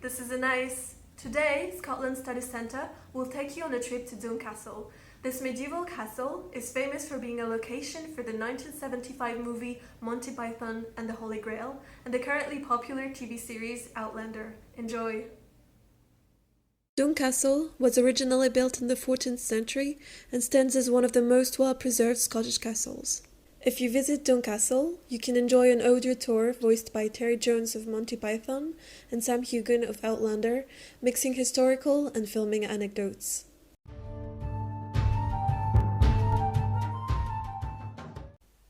this is Anais. Today, Scotland Study Centre will take you on a trip to Doune Castle. This medieval castle is famous for being a location for the 1975 movie Monty Python and the Holy Grail and the currently popular TV series Outlander. Enjoy! Doune Castle was originally built in the 14th century and stands as one of the most well-preserved Scottish castles. If you visit Doune Castle, you can enjoy an audio tour voiced by Terry Jones of Monty Python and Sam Hugan of Outlander, mixing historical and filming anecdotes.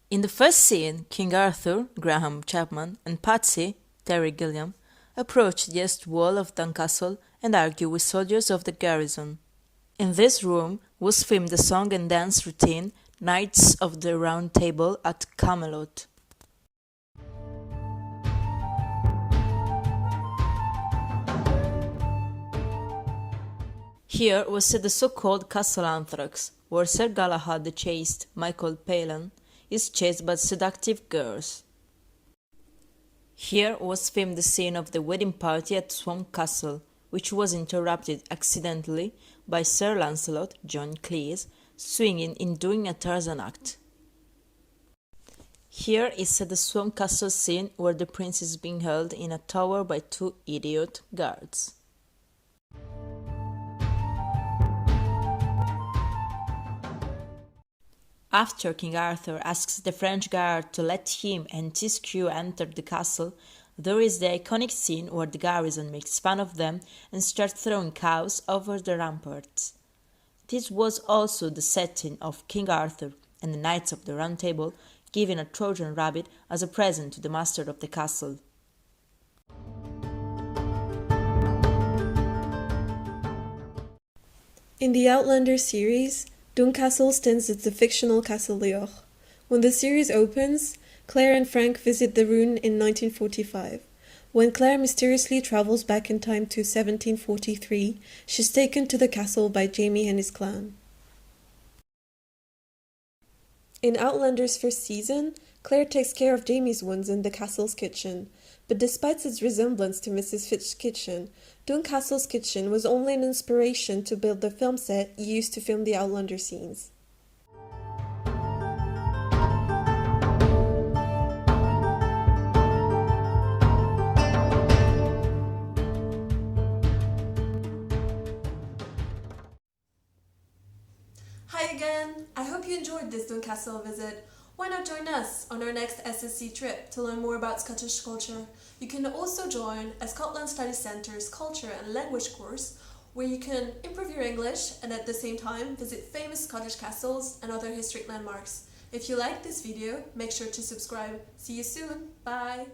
In the first scene, King Arthur, Graham Chapman, and Patsy, Terry Gilliam, approach the east wall of Doune Castle and argue with soldiers of the garrison. In this room was filmed the song and dance routine Knights of the Round Table at Camelot. Here was set the so-called Castle Anthrax, where Sir Galahad the Chaste, Michael Palin, is chased by seductive girls. Here was filmed the scene of the wedding party at Swamp Castle, which was interrupted accidentally by Sir Lancelot, John Cleese, swinging in doing a Tarzan act. Here is set the Swamp Castle scene where the prince is being held in a tower by two idiot guards. After King Arthur asks the French guard to let him and his crew enter the castle, there is the iconic scene where the garrison makes fun of them and starts throwing cows over the ramparts. This was also the setting of King Arthur and the Knights of the Round Table giving a Trojan rabbit as a present to the master of the castle. In the Outlander series, Doune Castle stands as the fictional Castle Leoch. When the series opens, Claire and Frank visit the ruin in 1945. When Claire mysteriously travels back in time to 1743, she's taken to the castle by Jamie and his clan. In Outlander's first season, Claire takes care of Jamie's wounds in the castle's kitchen, but despite its resemblance to Mrs. Fitch's kitchen, Doune Castle's kitchen was only an inspiration to build the film set used to film the Outlander scenes. Hi again! I hope you enjoyed this Doune Castle visit. Why not join us on our next SSC trip to learn more about Scottish culture? You can also join a Scotland Study Centre's Culture and Language course where you can improve your English and at the same time visit famous Scottish castles and other historic landmarks. If you liked this video, make sure to subscribe. See you soon. Bye!